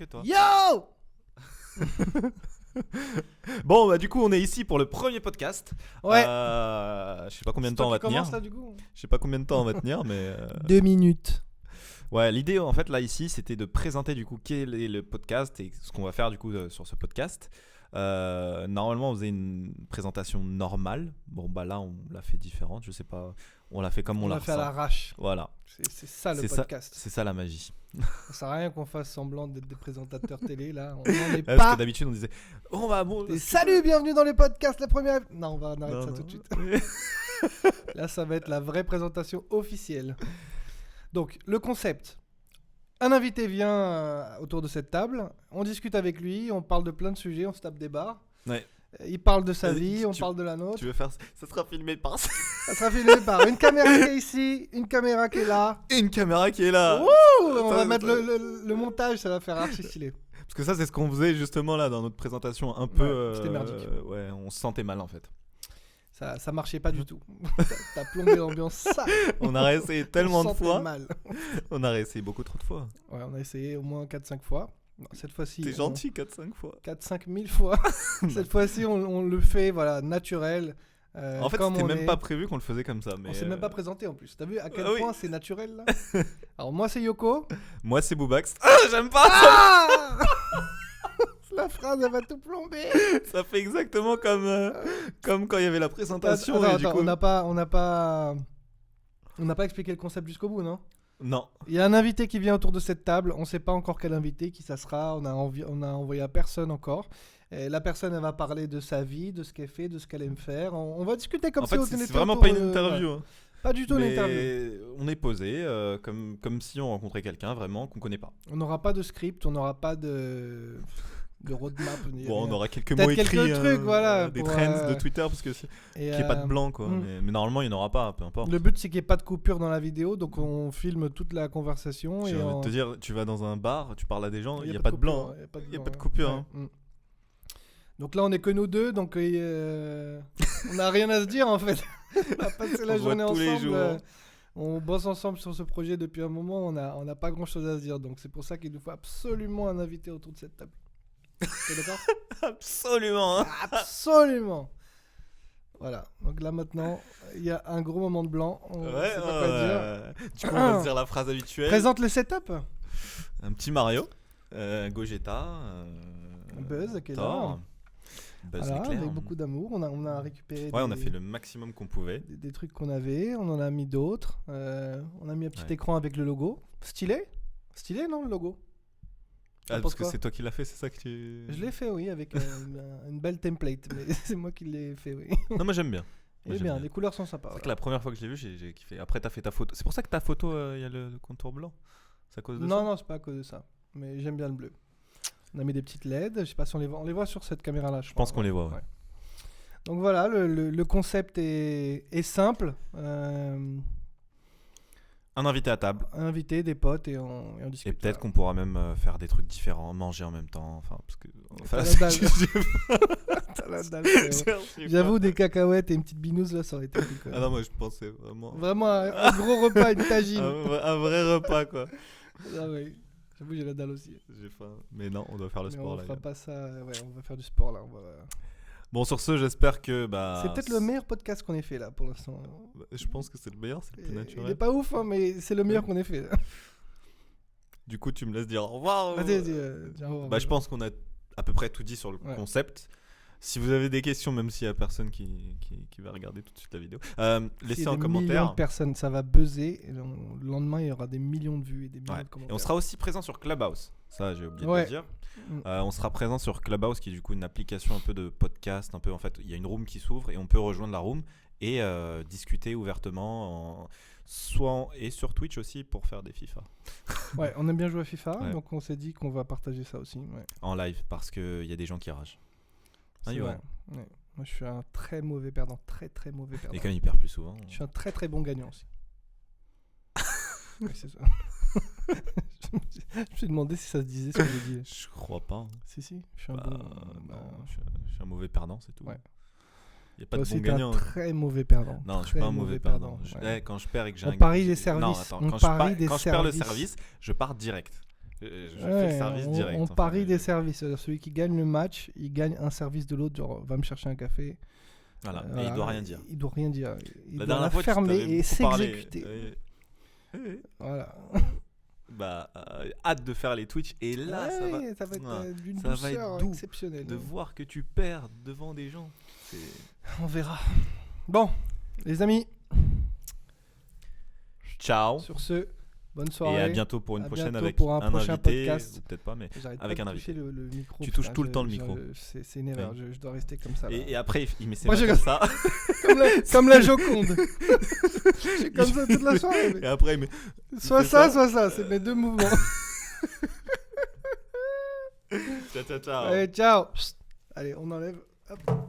toi. Yo. Bon, bah du coup, on est ici pour le premier podcast. Ouais. Je sais pas combien de temps on va tenir. Là, du coup. Je sais pas combien de temps on va tenir, mais. 2 minutes. Ouais, l'idée en fait là ici, c'était de présenter du coup quel est le podcast et ce qu'on va faire du coup sur ce podcast. Normalement, on faisait une présentation normale. Bon, bah là, on l'a fait différente. Je sais pas. On l'a fait comme on l'a fait à l'arrache. Voilà. C'est ça le C'est podcast. C'est ça la magie. Ça sert à rien qu'on fasse semblant d'être des présentateurs télé là. On n'en est Parce pas. que d'habitude, on disait on va bon. Et salut, bienvenue dans le podcast, la première. Non, on va en arrêter ça tout de suite. suite. Là, ça va être la vraie présentation officielle. Donc, le concept. Un invité vient autour de cette table, on discute avec lui, on parle de plein de sujets, on se tape des barres. Ouais. Il parle de sa vie, on parle de la nôtre. Tu veux faire ça? Ça sera filmé par ça. Ça sera filmé par une caméra qui est ici, une caméra qui est là. Une caméra qui est là. Wouh, on va mettre le montage, ça va faire archi stylé. Parce que ça, c'est ce qu'on faisait justement là dans notre présentation un peu. Ouais, c'était merdique. Ouais, on se sentait mal en fait. Ça marchait pas du tout. T'as plombé l'ambiance. Ça. On a réessayé tellement de fois. Mal. On a réessayé beaucoup trop de fois. Ouais, on a essayé au moins 4-5 fois. Non, cette fois-ci. T'es gentil, 4-5 fois. 4-5 000 fois. Cette fois-ci, on le fait voilà, naturel. En fait, c'était même pas prévu qu'on le faisait comme ça. Mais on s'est même pas présenté en plus. T'as vu à quel oui. point c'est naturel là. Alors, moi, c'est Yoko. Moi, c'est Boobax. Ah, j'aime pas Ah la phrase, elle va tout plomber. Ça fait exactement comme quand il y avait la présentation. Attends, et du coup... on n'a pas expliqué le concept jusqu'au bout, non? Non. Il y a un invité qui vient autour de cette table. On ne sait pas encore quel invité, qui ça sera. On a envoyé à personne encore. Et la personne, elle va parler de sa vie, de ce qu'elle fait, de ce qu'elle aime faire. On va discuter comme en si fait, on était c'est vraiment autour pas une interview. Hein. Pas du tout une Mais interview. on est posé comme si on rencontrait quelqu'un vraiment qu'on connaît pas. On n'aura pas de script, on n'aura pas de roadmap. Bon, on aura quelques peut-être mots écrits, quelques trucs, voilà, des pour, trends de Twitter, parce que qu'il n'y ait pas de blanc, quoi. Mais normalement, il n'y en aura pas, peu importe. Le but, c'est qu'il n'y ait pas de coupure dans la vidéo, donc on filme toute la conversation. J'ai envie de te dire, tu vas dans un bar, tu parles à des gens, il n'y a pas pas de blanc. Il n'y a pas de coupure. Hein. Ouais. Donc là, on est que nous deux, donc on n'a rien à se dire, en fait. On a passé la journée tous les ensemble. jours. On bosse ensemble sur ce projet depuis un moment, on n'a pas grand-chose à se dire. Donc c'est pour ça qu'il nous faut absolument un invité autour de cette table. T'es d'accord? Absolument. Hein. Absolument. Voilà. Donc là maintenant, il y a un gros moment de blanc. On sait pas quoi dire. Du coup, on va se dire la phrase habituelle. Présente le setup. Un petit Mario, Gogeta, Buzz qui est Thor, là. Buzz Voilà, l'éclair. avec beaucoup d'amour. On a récupéré. Ouais, on a fait le maximum qu'on pouvait. Des trucs qu'on avait. On en a mis d'autres. On a mis un petit Ouais. écran avec le logo. Stylé, non, le logo? Ah, parce que c'est toi qui l'as fait, c'est ça que tu. Je l'ai fait, oui, avec une belle template. Mais c'est moi qui l'ai fait, oui. Non, moi j'aime bien. Il est bien, les couleurs sont sympas. C'est vrai que la première fois que je l'ai vu, j'ai kiffé. Après, t'as fait ta photo. C'est pour ça que ta photo, il y a le contour blanc. C'est à cause de ça? Non, c'est pas à cause de ça. Mais j'aime bien le bleu. On a mis des petites LED. Je sais pas si on les voit. On les voit sur cette caméra-là, Je pense qu'on les voit. Ouais. Donc voilà, le concept est simple. Un invité à table. Un invité, des potes et on discute. Et peut-être qu'on pourra même faire des trucs différents, manger en même temps. Enfin, parce que. T'as la dalle. J'avoue, des cacahuètes et une petite binouse là, ça aurait été cool. Ah non, moi je pensais vraiment. Vraiment un gros repas, une tagine. Un vrai repas, quoi. Ah ouais. J'avoue, j'ai la dalle aussi. J'ai faim. Mais non, on doit faire le sport on là. fera pas ça. Ouais, on va faire du sport là. Bon, sur ce, j'espère que. C'est peut-être le meilleur podcast qu'on ait fait là pour l'instant. Je pense que c'est le meilleur, c'est le plus naturel. Il est pas ouf, hein, mais c'est le meilleur qu'on ait fait. Du coup, tu me laisses dire au revoir. Vas-y, dis au revoir. Je pense qu'on a à peu près tout dit sur le concept. Si vous avez des questions, même s'il y a personne qui va regarder tout de suite la vidéo, laissez en commentaire. Millions de personnes, ça va buzzer. Et le lendemain, il y aura des millions de vues et des millions de commentaires. Et on sera aussi présent sur Clubhouse. Ça, j'ai oublié de le dire. On sera présent sur Clubhouse, qui est du coup une application un peu de podcast. Un peu, en fait, il y a une room qui s'ouvre et on peut rejoindre la room et discuter ouvertement, et sur Twitch aussi pour faire des FIFA. Ouais, on aime bien jouer à FIFA, donc on s'est dit qu'on va partager ça aussi. Ouais. En live, parce qu'il y a des gens qui ragent. C'est vrai. Ouais. Moi, je suis un très mauvais perdant. Très, très mauvais perdant. Et quand même, il perd plus souvent. Je suis un très, très bon gagnant aussi. Ouais, c'est ça. Je me suis demandé si ça se disait ce que j'ai dit. Je crois pas. Hein. Si, je suis un bon... je suis un mauvais perdant, c'est tout. Ouais. Il n'y a pas de bon gagnant. Un très mauvais perdant. Non, je suis pas un mauvais perdant. Ouais. Quand je perds et que j'ai on parie des services. Non, attends, quand je perds le service, je pars direct. Je fais le service direct. On enfin, parie des services. C'est-à-dire, celui qui gagne le match, il gagne un service de l'autre. Genre, va me chercher un café. Voilà, et il doit rien dire. Il doit rien dire. Il La doit dernière fois, tu fermer t'avais et beaucoup parlé. s'exécuter. Voilà. Bah, hâte de faire les Twitch. Et là, ça va être d'une ça va douceur être doux exceptionnelle. de voir que tu perds devant des gens. On verra. Bon, les amis, Ciao. sur ce, bonne soirée. Et à bientôt pour une À prochaine bientôt avec pour un un prochain invité. podcast. Ou peut-être pas, mais J'arrête avec pas un de toucher invité. le micro. Tu touches putain, tout le temps le micro. C'est énervant. Je dois rester comme ça. Là. Et après, il met ses Moi, mains je- comme ça. comme la Joconde. Je suis comme ça toute la soirée. Et après, il met. Soit fait ça, ça. soit ça. C'est mes deux mouvements. Ciao, ciao, ciao. Allez, ciao. Allez, on enlève. Hop.